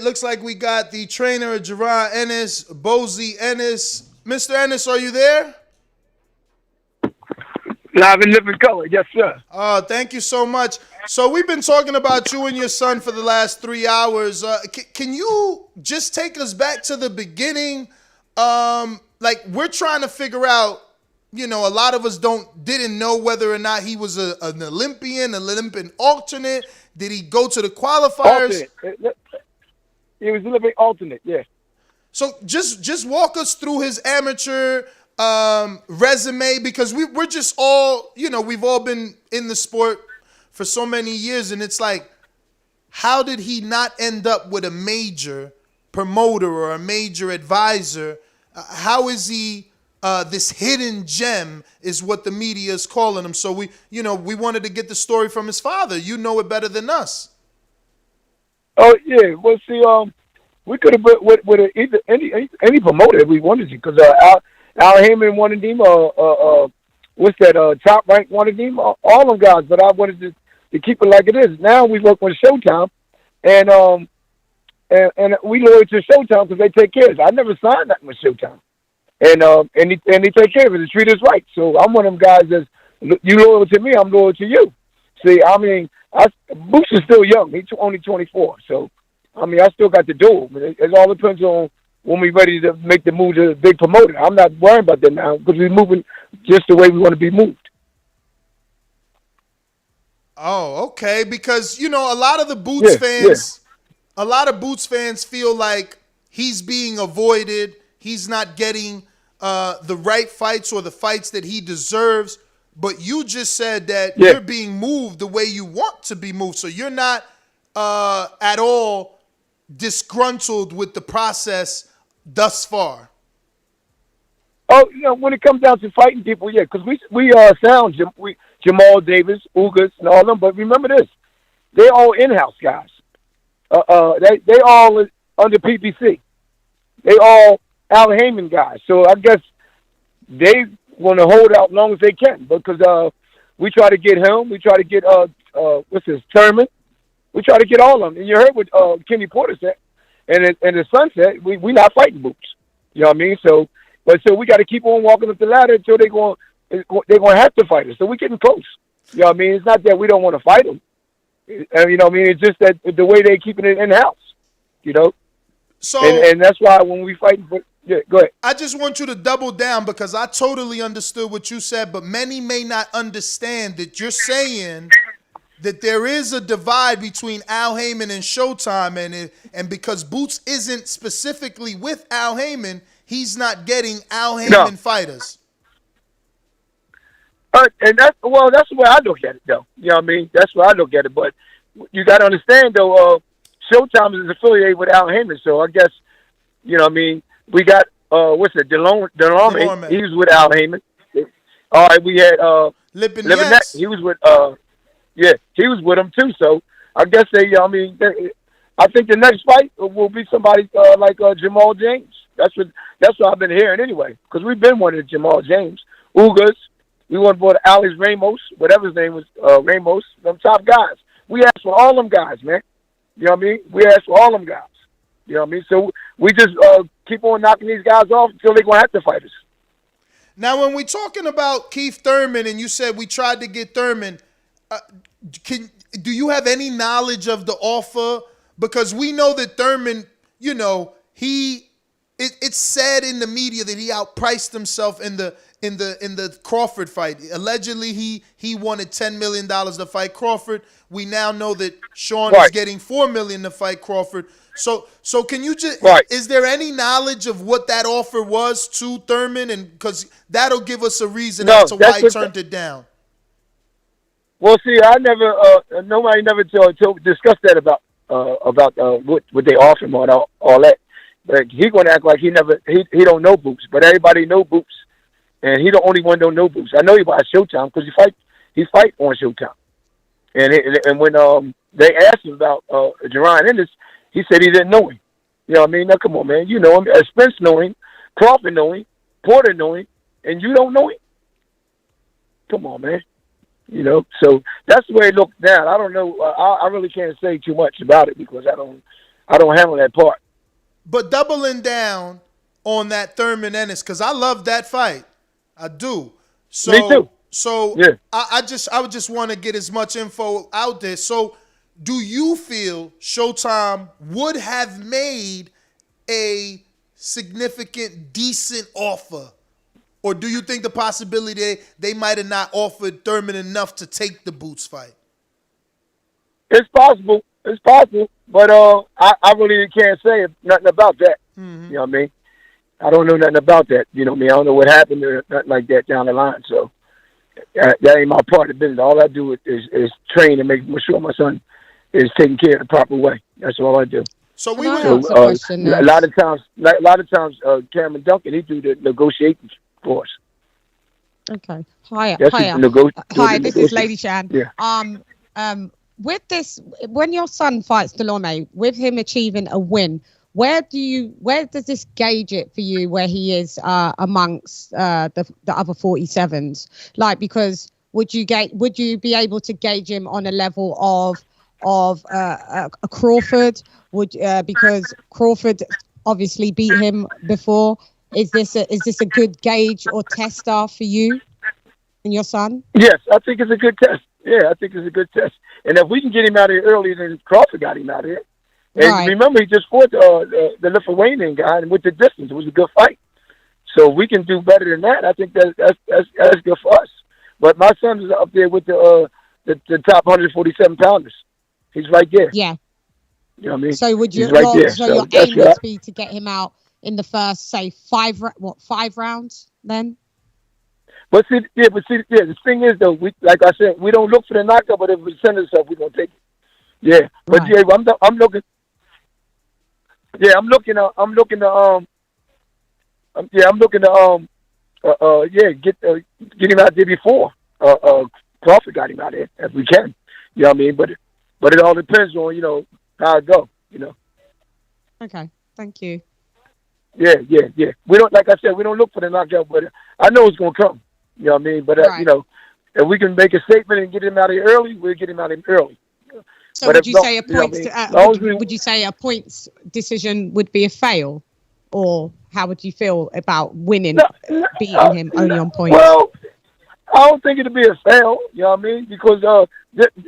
Looks like we got the trainer of Jaron Ennis, Bozy Ennis. Mr. Ennis, are you there? Live in living color, yes, sir. Thank you so much. So we've been talking about you and your son for the last 3 hours. Can you just take us back to the beginning? Like we're trying to figure out. A lot of us didn't know whether or not he was an Olympian alternate. Did he go to the qualifiers? Alternate. He was a living alternate, yeah. So just walk us through his amateur resume, because we're just all, we've all been in the sport for so many years, and it's like, how did he not end up with a major promoter or a major advisor? How is he this hidden gem is what the media is calling him? So we wanted to get the story from his father. You know it better than us. Oh yeah, well see, we could have put with either any promoter if we wanted to, because Al Heyman wanted him. What's that? Top Rank wanted him. All them guys, but I wanted to keep it like it is. Now we work with Showtime, and we loyal to Showtime because they take care of us. I never signed nothing with Showtime, and they take care of it. They treat us right. So I'm one of them guys that's, you loyal to me, I'm loyal to you. See, I mean, Boots is still young. He's only 24, so. I mean, I still got to do it. It all depends on when we're ready to make the move to a big promoter. I'm not worrying about that now because we're moving just the way we want to be moved. Oh, okay. Because, a lot of the Boots fans, a lot of Boots fans feel like he's being avoided. He's not getting the right fights or the fights that he deserves. But you just said that you're being moved the way you want to be moved. So you're not at all disgruntled with the process thus far. Oh, when it comes down to fighting people, yeah, because we sound Jamal Davis, Ugas, and all them. But remember this, they all in-house guys. They all under PPC. They all Al Heyman guys. So I guess they want to hold out as long as they can, because we try to get him. We try to get what's his Thurman. We try to get all of them. And you heard what Kenny Porter said. And the son said, we not fighting Boots. You know what I mean? So we got to keep on walking up the ladder until they're going to have to fight us. So we're getting close. You know what I mean? It's not that we don't want to fight them. You know what I mean? It's just that the way they're keeping it in-house, So, and that's why when we fight, yeah, go ahead. I just want you to double down, because I totally understood what you said, but many may not understand that you're saying that there is a divide between Al Heyman and Showtime, and because Boots isn't specifically with Al Heyman, he's not getting Al Heyman fighters. And that's the way I look at it, though. You know what I mean? That's why I look at it. But you got to understand, though, Showtime is affiliated with Al Heyman, so I guess, you know what I mean, we got, Dulorme. He was with Al Heyman. All right, we had Lipinets. He was with he was with him too. So I guess I think the next fight will be somebody like Jamal James. That's what I've been hearing anyway. Because we've been wanting Jamal James, Ugas. We want to go to Alex Ramos, whatever his name was, Ramos. Them top guys. We asked for all them guys, man. You know what I mean? We asked for all them guys. You know what I mean? So we just keep on knocking these guys off until they're gonna have to fight us. Now, when we're talking about Keith Thurman, and you said we tried to get Thurman. Do you have any knowledge of the offer? Because we know that Thurman, it's said in the media that he outpriced himself in the Crawford fight. Allegedly, he wanted $10 million to fight Crawford. We now know that Sean is getting $4 million to fight Crawford. So can you just is there any knowledge of what that offer was to Thurman? And because that'll give us a reason as to why he turned it down. Well, see, nobody never discussed that about what they offer him or all that. But he gonna act like he don't know Boots, but everybody know Boots, and he the only one don't know Boots. I know he watch Showtime because he fight on Showtime, and when they asked him about Jaron Ennis, he said he didn't know him. You know what I mean? Now come on, man, you know him. Spence know him, Crawford know him, Porter know him, and you don't know him. Come on, man. So that's the way it looks now. I don't know. I really can't say too much about it because I I don't handle that part. But doubling down on that Thurman Ennis, because I love that fight. I do. Me too. So Yeah. I would just want to get as much info out there. So do you feel Showtime would have made a significant, decent offer? Or do you think the possibility they might have not offered Thurman enough to take the Boots fight? It's possible. It's possible. But I really can't say nothing about that. Mm-hmm. You know what I mean? I don't know nothing about that. You know what I mean? I don't know what happened or nothing like that down the line. So that ain't my part of the business. All I do is train and make sure my son is taken care of the proper way. That's all I do. So Can I ask a question? A lot of times, Cameron Duncan, he do the negotiations for us. Okay. Hi. Yes, Hi. This is Lady Shan. Yeah. With this, when your son fights Dulorme, with him achieving a win, where does this gauge it for you? Where he is amongst the other 47s? Like, because would you be able to gauge him on a level of a Crawford? Because Crawford obviously beat him before. Is this a good gauge or tester for you and your son? Yes, I think it's a good test. Yeah, I think it's a good test. And if we can get him out of here earlier than Crawford got him out of here. And right. Remember, he just fought the Lithuanian guy, and with the distance, it was a good fight. So if we can do better than that, I think that's good for us. But my son is up there with the top 147 pounders. He's right there. Yeah. You know what I mean? So would you? He's right there. So your aim would be to get him out in the first, say, 5 rounds, then. But see, the thing is though, like I said, we don't look for the knockout, but if we send us up, we're gonna take it. Yeah, but right. yeah, I'm looking. Yeah, I'm looking to get him out there before Crawford got him out there if we can. You know what I mean? But it all depends on how it go. Okay, thank you. Yeah. We don't, like I said, we don't look for the knockout, but I know it's gonna come. You know what I mean? But right. if we can make a statement and get him out of here early, we'll get him out of here early. So would you say a points? Would you say a points decision would be a fail, or how would you feel about winning, beating him only on points? Well, I don't think it'd be a fail. You know what I mean? Because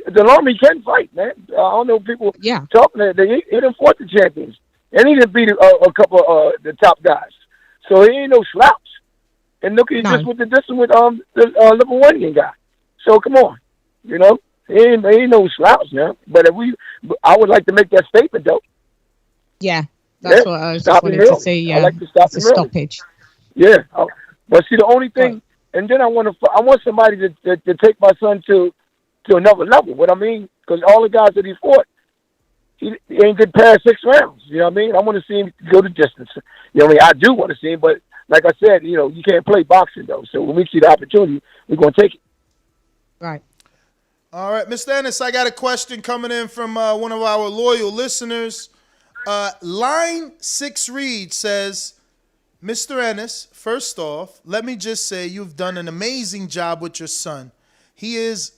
Dulorme can fight, man. I don't know people talking that he didn't fight the champions, and he didn't beat a couple of the top guys. So he ain't no slouch. And look, he's just with the distance with the Lithuanian guy. So come on, he ain't no slouch now. But I would like to make that statement though. Yeah, that's what I was just wanting to see. Yeah, I like to stop it's a stoppage. Yeah, but see, the only thing, and then I want somebody to take my son to another level. What I mean, because all the guys that he fought, he ain't get past 6 rounds. You know what I mean? I want to see him go the distance. You know what I mean? I do want to see him, but like I said, you can't play boxing though. So when we see the opportunity, we're gonna take it. Right. All right, Mr. Ennis, I got a question coming in from one of our loyal listeners. Line 6 Reed says, Mr. Ennis, first off, let me just say you've done an amazing job with your son. He is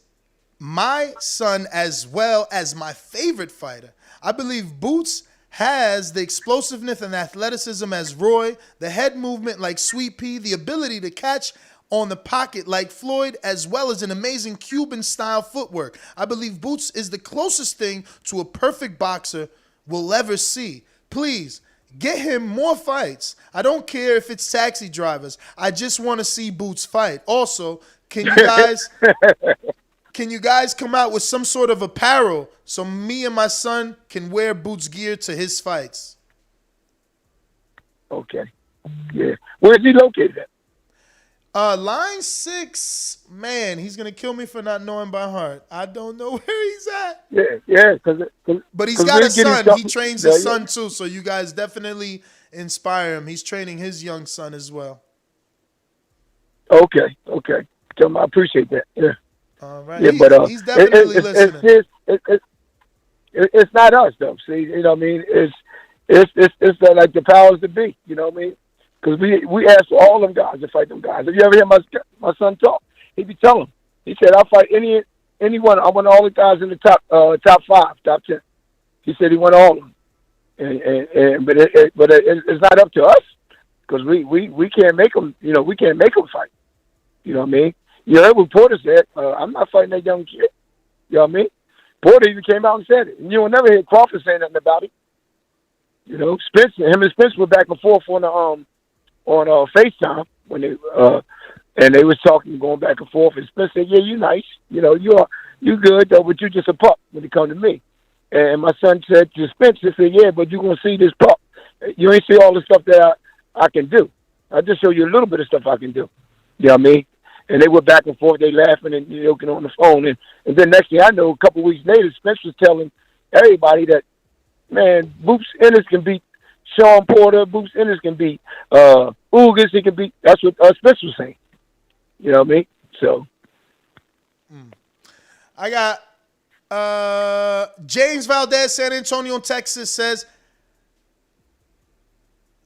my son as well as my favorite fighter. I believe Boots has the explosiveness and athleticism as Roy, the head movement like Sweet Pea, the ability to catch on the pocket like Floyd, as well as an amazing Cuban-style footwork. I believe Boots is the closest thing to a perfect boxer we'll ever see. Please, get him more fights. I don't care if it's taxi drivers. I just want to see Boots fight. Also, can you guys come out with some sort of apparel so me and my son can wear Boots gear to his fights? Okay. Yeah. Where's he located at? Line 6, man, he's going to kill me for not knowing by heart. I don't know where he's at. Yeah. But he's got a son. He trains his son too, so you guys definitely inspire him. He's training his young son as well. Okay. Tell him I appreciate that. Yeah. All right. Yeah, he's definitely listening. It's not us though. See, you know what I mean? It's like the powers that be. You know what I mean? Because we asked for all them guys to fight them guys. Have you ever heard my son talk? He'd be telling them. He said, "I'll fight anyone. I want all the guys in the top 5, top 10." He said he won all of them. But it's not up to us because we can't make them. We can't make them fight. You know what I mean? You heard what Porter said. I'm not fighting that young kid. You know what I mean? Porter even came out and said it. And you will never hear Crawford say nothing about it. Him and Spence were back and forth on FaceTime when they was talking, going back and forth. And Spence said, "Yeah, you nice. You good though, but you just a pup when it come to me." And my son said to Spence, he said, "Yeah, but you gonna see this pup. You ain't see all the stuff that I can do. I just show you a little bit of stuff I can do." You know what I mean? And they were back and forth, they laughing and joking on the phone. And then next thing I know, a couple weeks later, Spence was telling everybody that, man, Bozy Ennis can beat Sean Porter. Bozy Ennis can beat Ugas. He can beat. That's what Spence was saying. You know what I mean? So. I got James Valdez, San Antonio, Texas says,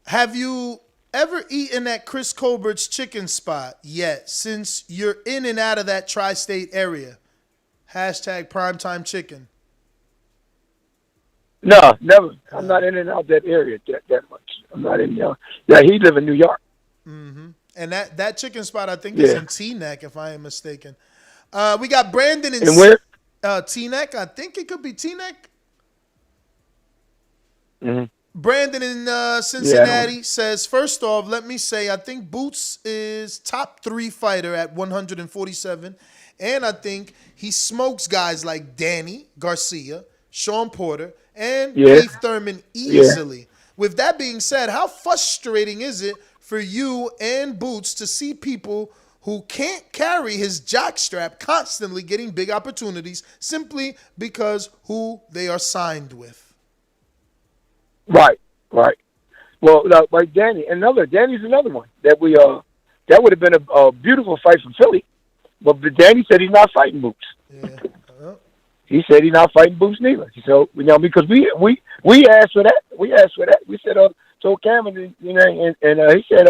have you ever eaten at Chris Colbert's chicken spot yet, since you're in and out of that tri-state area? Hashtag primetime chicken. No, never. I'm not in and out that area that much. I'm not in there. Yeah, he live in New York. Mm-hmm. And that chicken spot, I think, is in Teaneck, if I am mistaken. We got Brandon in where? Teaneck. I think it could be Teaneck. Mm-hmm. Brandon in Cincinnati says, first off, let me say, I think Boots is top 3 fighter at 147. And I think he smokes guys like Danny Garcia, Sean Porter, and Keith Thurman easily. With that being said, how frustrating is it for you and Boots to see people who can't carry his jockstrap constantly getting big opportunities simply because who they are signed with? Right. Well, like Danny's another one that we that would have been a beautiful fight for Philly, but Danny said he's not fighting Boots. Yeah. He said he's not fighting Boots neither. So because we asked for that. We said told Cameron, and he said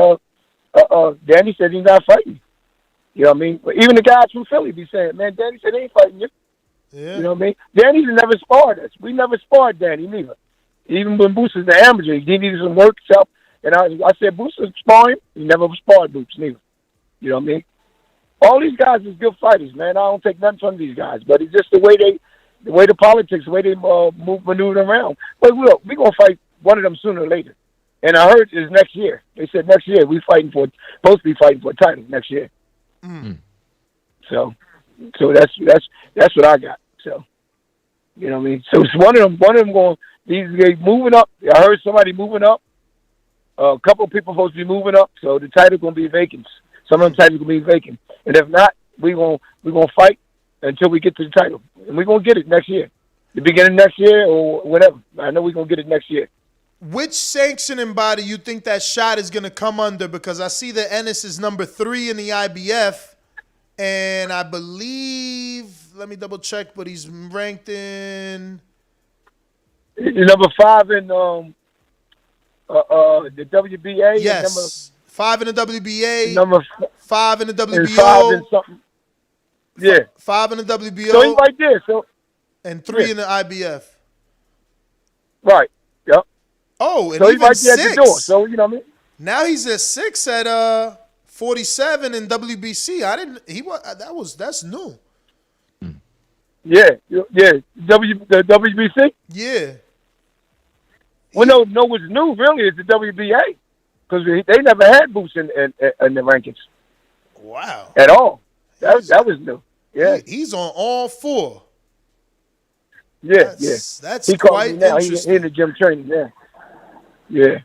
Danny said he's not fighting. You know what I mean? But even the guys from Philly be saying, man, Danny said he ain't fighting you. Yeah. You know what I mean? Danny's never sparred us. We never sparred Danny neither. Even when Boots was the amateur, he needed some work himself. And I said, Boots was sparring. He never sparred Boots neither. You know what I mean? All these guys is good fighters, man. I don't take nothing from these guys, but it's just the way the politics, the way they maneuver around. But look, we're gonna fight one of them sooner or later. And I heard it's next year. They said next year supposed to be fighting for a title next year. Mm. So that's what I got. So you know what I mean. So it's one of them going. These guys moving up. I heard somebody moving up. A couple of people supposed to be moving up. So the title gonna be vacant. Some of them titles gonna be vacant. And if not, we gonna fight until we get to the title, and we're gonna get it next year, the beginning of next year or whatever. I know we're gonna get it next year. Which sanctioning body you think that shot is gonna come under? Because I see that Ennis is number 3 in the IBF, and I believe, let me double check, but he's ranked in. He's number 5 in the WBA. Yes, 5 in the WBA. Number 5 in the WBO. 5 in something. Yeah. 5 in the WBO. So he's right there. So. And 3 in the IBF. Right. Yep. Oh, and so even he's right 6. there at the door. So you know what I mean. Now he's at 6 at 47 in WBC. That's new. Yeah. The WBC. Yeah. Well, no, what's new really is the WBA because they never had Boots in the rankings. Wow. At all. That was new. Yeah. He's on all 4. Yeah, That's he quite me now. interesting. He in the gym training now. Yeah.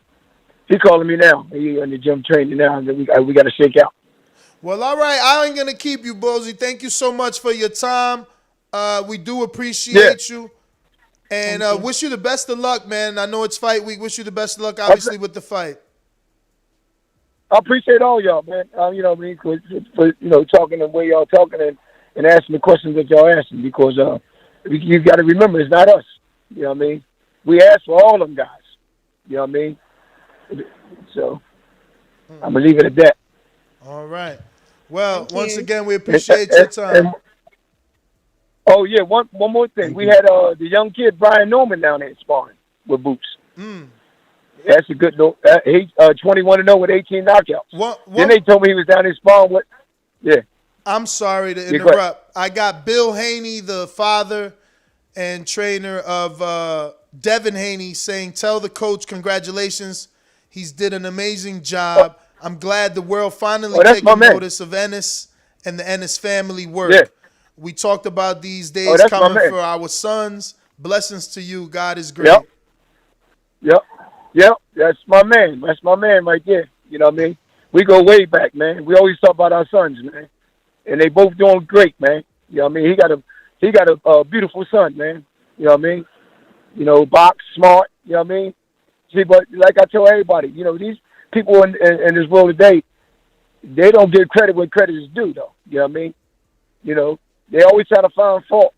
He calling me now. He in the gym training now, and we got to shake out. Well, all right. I ain't going to keep you, Bozy. Thank you so much for your time. We do appreciate you. And wish you the best of luck, man. I know it's fight week. Wish you the best of luck, obviously, with the fight. I appreciate all y'all, man. You know what I mean? For talking the way y'all talking and asking the questions that y'all asking because you got to remember it's not us. You know what I mean? We asked for all them guys. You know what I mean? So I'm gonna leave it at that. All right. Well, once again, we appreciate your time. Oh yeah, one more thing. We had the young kid Brian Norman down there sparring with Boots. That's a good note. He's 21-0 with 18 knockouts. Then they told me he was down in Spawn with. Yeah. I'm sorry to Yeah, go ahead. interrupt. I got Bill Haney, the father and trainer of Devin Haney, saying, "Tell the coach congratulations. He's did an amazing job. I'm glad the world finally that's my taking man. notice of Ennis and the Ennis family work. Yeah. We talked about these days that's my coming man. for our sons. Blessings to you. God is great." Yep. That's my man. That's my man right there. You know what I mean? We go way back, man. We always talk about our sons, man. And they both doing great, man. You know what I mean? He got a beautiful son, man. You know what I mean? You know, box, smart, you know what I mean? See, but like I tell everybody, you know, these people in this world today, they don't give credit when credit is due, though. You know what I mean? You know, they always try to find faults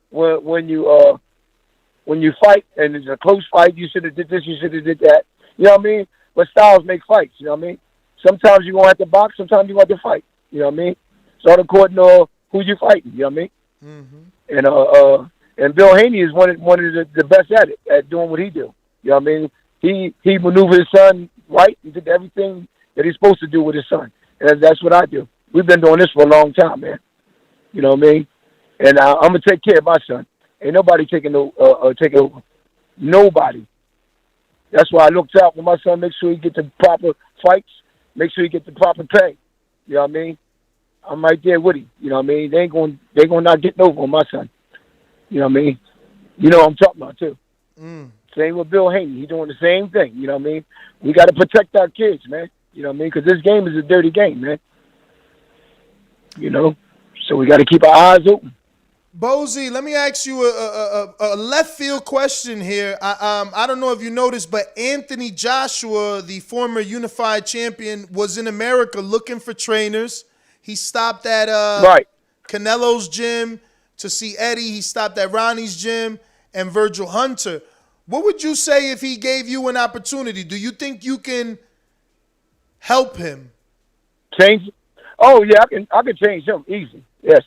when you fight and it's a close fight. You should have did this, you should have did that. You know what I mean? But styles make fights, you know what I mean? Sometimes you're going to have to box, sometimes you're going to have to fight. You know what I mean? So according to who you fighting, you know what I mean? Mm-hmm. And Bill Haney is one of the best at it, at doing what he do. You know what I mean? He maneuvered his son right and did everything that he's supposed to do with his son. And that's what I do. We've been doing this for a long time, man. You know what I mean? And I'm going to take care of my son. Ain't nobody taking over. Nobody. That's why I looked out for my son, make sure he get the proper fights, make sure he get the proper pay. You know what I mean? I'm right there with him. You know what I mean? They ain't going not getting over on my son. You know what I mean? You know what I'm talking about, too. Same with Bill Haney. He's doing the same thing. You know what I mean? We got to protect our kids, man. You know what I mean? Because this game is a dirty game, man. You know? So we got to keep our eyes open. Bozy, let me ask you a left field question here. I don't know if you noticed, but Anthony Joshua, the former unified champion, was in America looking for trainers. He stopped at Canelo's gym to see Eddie. He stopped at Ronnie's gym and Virgil Hunter. What would you say if he gave you an opportunity? Do you think you can help him? Change? Oh yeah, I can change him easy. Yes.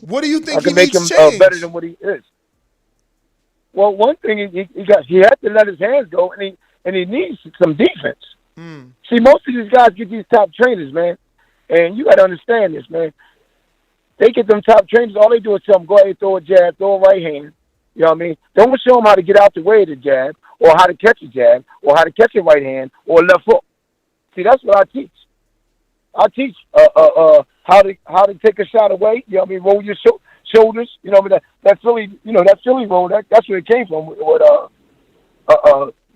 What do you think I can make him better than what he is? Well, one thing he had to let his hands go, and he needs some defense. See, most of these guys get these top trainers, man, and you got to understand this, man. They get them top trainers. All they do is tell them, go ahead, throw a jab, throw a right hand. You know what I mean? Don't show them how to get out the way of the jab, or how to catch a jab, or how to catch a right hand, or a left hook. See, that's what I teach. I teach how to take a shot away. You know what I mean? Roll your shoulders. You know what I mean? That Philly roll. That's where it came from. What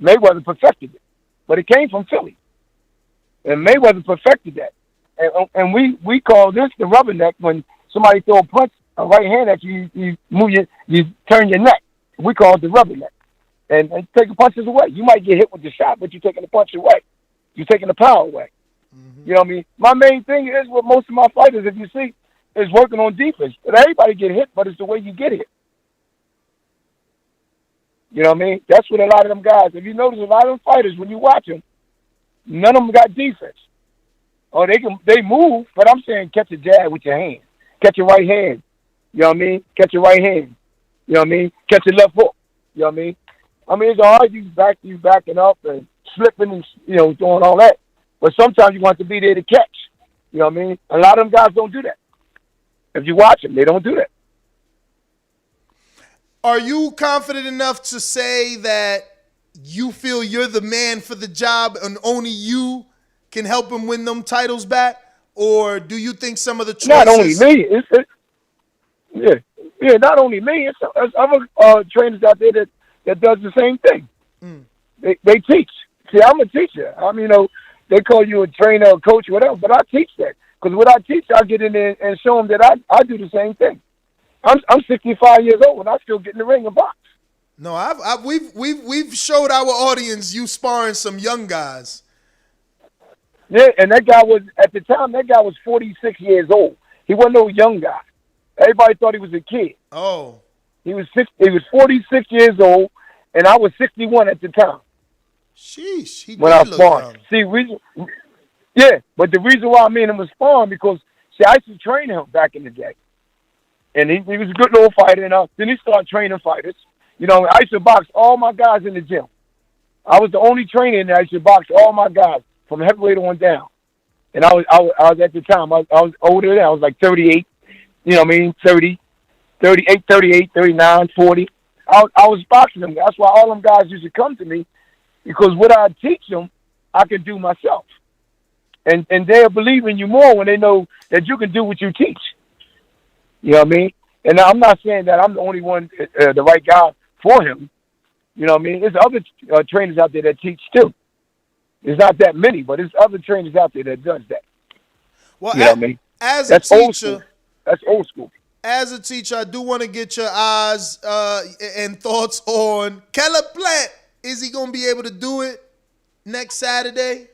Mayweather perfected it, but it came from Philly, and Mayweather perfected that. And we call this the rubberneck when somebody throw a right hand at you, you turn your neck. We call it the rubberneck, and taking punches away. You might get hit with the shot, but you're taking the punch away. You're taking the power away. You know what I mean? My main thing is with most of my fighters, if you see, is working on defense. But everybody get hit, but it's the way you get hit. You know what I mean? That's what a lot of them guys, if you notice a lot of them fighters, when you watch them, none of them got defense. Or they move, but I'm saying catch a jab with your hand. Catch your right hand. You know what I mean? Catch your right hand. You know what I mean? Catch your left hook. You know what I mean? I mean, it's hard you backing up and slipping and, doing all that. But sometimes you want to be there to catch. You know what I mean? A lot of them guys don't do that. If you watch them, they don't do that. Are you confident enough to say that you feel you're the man for the job and only you can help him win them titles back? Or do you think some of the choices... Not only me. Not only me. It's other trainers out there that does the same thing. They teach. See, I'm a teacher. I mean, they call you a trainer, a coach, whatever, but I teach that. Because what I teach, I get in there and show them that I do the same thing. I'm 65 years old and I still get in the ring and box. No, we've showed our audience you sparring some young guys. Yeah, and at the time, that guy was 46 years old. He wasn't no young guy. Everybody thought he was a kid. Oh. He was 46 years old, and I was 61 at the time. Sheesh, when I was sparring. See, but the reason why I made him was sparring because, I used to train him back in the day. And he was a good little fighter, and then he started training fighters. You know, I used to box all my guys in the gym. I was the only trainer in there. I used to box all my guys from heavyweight on down. And I was at the time, I was older than I was like 38, you know what I mean, 30, 38, 38, 39, 40. I was boxing them. That's why all them guys used to come to me, because what I teach them, I can do myself. And they'll believe in you more when they know that you can do what you teach. You know what I mean? And I'm not saying that I'm the only one, the right guy for him. You know what I mean? There's other trainers out there that teach too. There's not that many, but there's other trainers out there that does that. Well, you know what I mean? As That's a old teacher, school. That's old school. As a teacher, I do want to get your eyes and thoughts on Canelo Plant. Is he going to be able to do it next Saturday?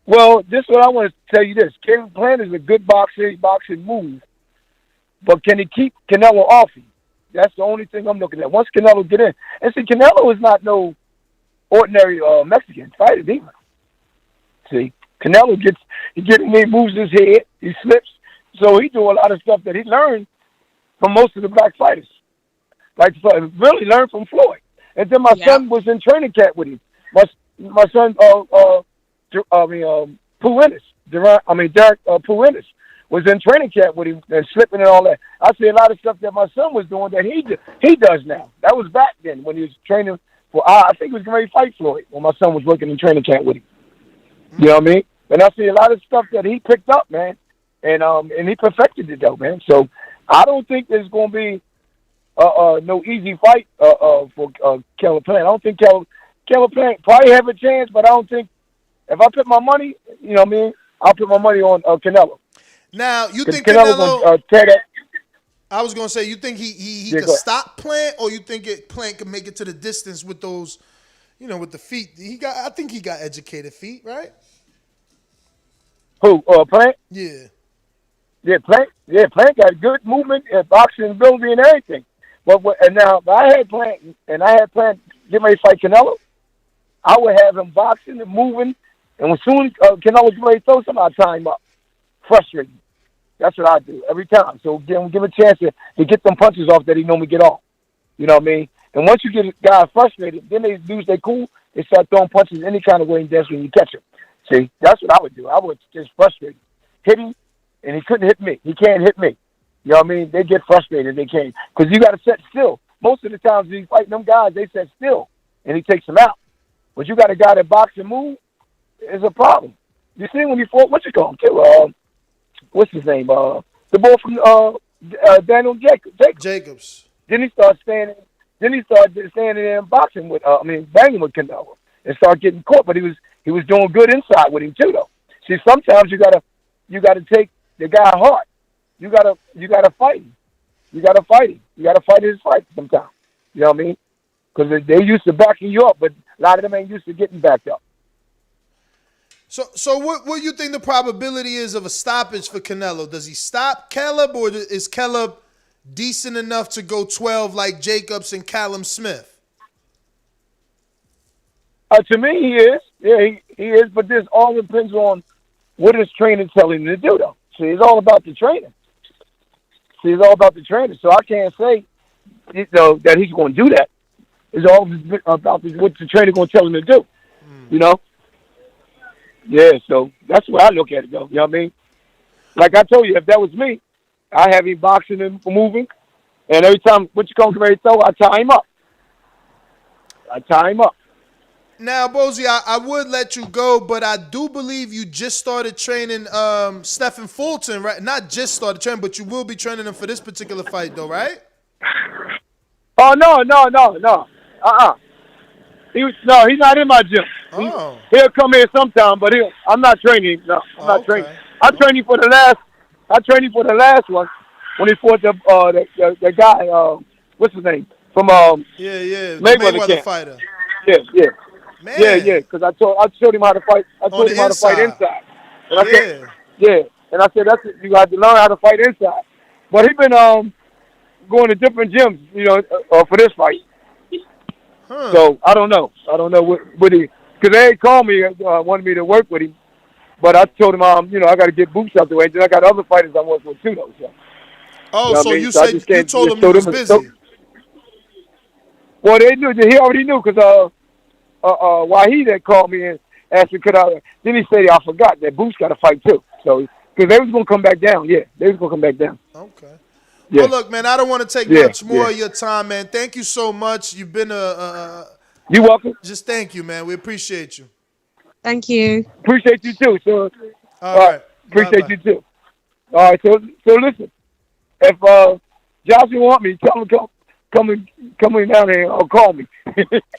Well, this is what I want to tell you this. Canelo Plant is a good boxing move, but can he keep Canelo off him? That's the only thing I'm looking at. Once Canelo get in. And see, Canelo is not no ordinary Mexican fighter either. See, Canelo he moves his head, he slips. So he do a lot of stuff that he learned from most of the black fighters. Like, really learned from Floyd. And then my son was in training camp with him. My son, Pooh Ennis, Derek Pooh Ennis, was in training camp with him and slipping and all that. I see a lot of stuff that my son was doing that he does now. That was back then when he was training for, I think he was going to fight Floyd when my son was working in training camp with him. You know what I mean? And I see a lot of stuff that he picked up, man. And he perfected it though, man. So I don't think there's going to be no easy fight for Canelo Plant. I don't think Canelo Plant probably have a chance, but I don't think if I put my money, you know what I mean, I'll put my money on Canelo. Now you think Canelo? I was going to say, you think he could stop Plant, or you think Plant can make it to the distance with those, you know, with the feet? I think he got educated feet, right? Who? Plant? Yeah. Yeah, Plant got good movement and boxing ability and everything. But now if I had Plant get ready to fight Canelo, I would have him boxing and moving, and as soon as Canelo get ready to throw something, I'd tie him up, frustrating. That's what I do every time. So give him a chance to get them punches off that he normally get off. You know what I mean? And once you get a guy frustrated, then they lose their cool. They start throwing punches any kind of way, and that's when you catch him. See, that's what I would do. I would just frustrate him, hit him. And he couldn't hit me. He can't hit me. You know what I mean? They get frustrated. They can't. Because you got to set still. Most of the times when you fight them guys, they set still. And he takes them out. But you got a guy that box and move, it's a problem. You see when he fought, what you call him too? What's his name? The boy from Daniel Jacobs. Then he started standing there and boxing with, banging with Canelo. And started getting caught. But he was doing good inside with him too, though. See, sometimes you gotta take the guy hard. You gotta fight him. You gotta fight him. You gotta fight his fight sometimes. You know what I mean? Because they used to backing you up, but a lot of them ain't used to getting backed up. So what do you think the probability is of a stoppage for Canelo? Does he stop Caleb, or is Caleb decent enough to go 12 like Jacobs and Callum Smith? To me, he is. Yeah, he is. But this all depends on what his trainer telling him to do, though. See, it's all about the trainer. So I can't say, that he's going to do that. It's all about what the trainer going to tell him to do. You know? Yeah, so that's the way I look at it, though. You know what I mean? Like I told you, if that was me, I have him boxing and moving, and every time what you come ready to throw, I tie him up. Now, Bozy, I would let you go, but I do believe you just started training Stephen Fulton, right? Not just started training, but you will be training him for this particular fight, though, right? Oh, no. He's not in my gym. Oh. He'll come here sometime, but I'm not training him. No, I'm not training. I trained him for the last one when he fought the guy, what's his name? From the Mayweather fighter. Yeah. Man. Yeah, because I showed him how to fight. I showed him how to fight inside. And I said, and I said you got to learn how to fight inside. But he's been going to different gyms, for this fight. Huh. So I don't know what he, because they called me, wanted me to work with him, but I told him I got to get boots out the way. And then I got other fighters I work with too, though. So. Oh, You know so what I mean? you So I said just you can't told just him you throw was them busy. Well, they knew. He already knew because Wahid had called me and asked me could I. Then he said, I forgot that Boots got to fight too. So because they was gonna come back down. Yeah, they was gonna come back down. Okay. Yeah, Well, look, man, I don't want to take yeah, much more yeah. of your time, man. Thank you so much. You've been You welcome. just thank you, man. We appreciate you. Thank you. Appreciate you too. So, All right. appreciate Bye-bye. you too. All right. So listen. If Johnson want me, tell him coming down here or call me.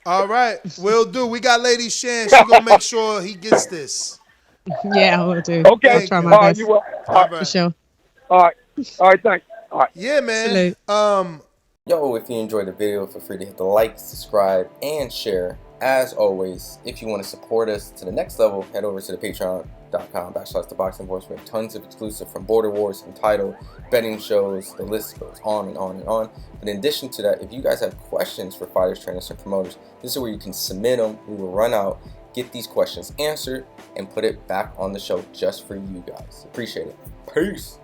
All right. Will do. We got Lady Shan. She going to make sure he gets this. Yeah, I will do. Okay. I'll Thank try you. my All right. best You will. All All right. for right. sure. All right. All right. Thanks. All right. Yeah, man. Salute. Yo, if you enjoyed the video, feel free to hit the like, subscribe, and share. As always, if you want to support us to the next level, head over to the patreon.com/ThaBoxingVoice. We have tons of exclusive from Border Wars, from title, betting shows, the list goes on and on and on. But in addition to that, if you guys have questions for fighters, trainers, and promoters, this is where you can submit them. We will run out, get these questions answered, and put it back on the show just for you guys. Appreciate it. Peace.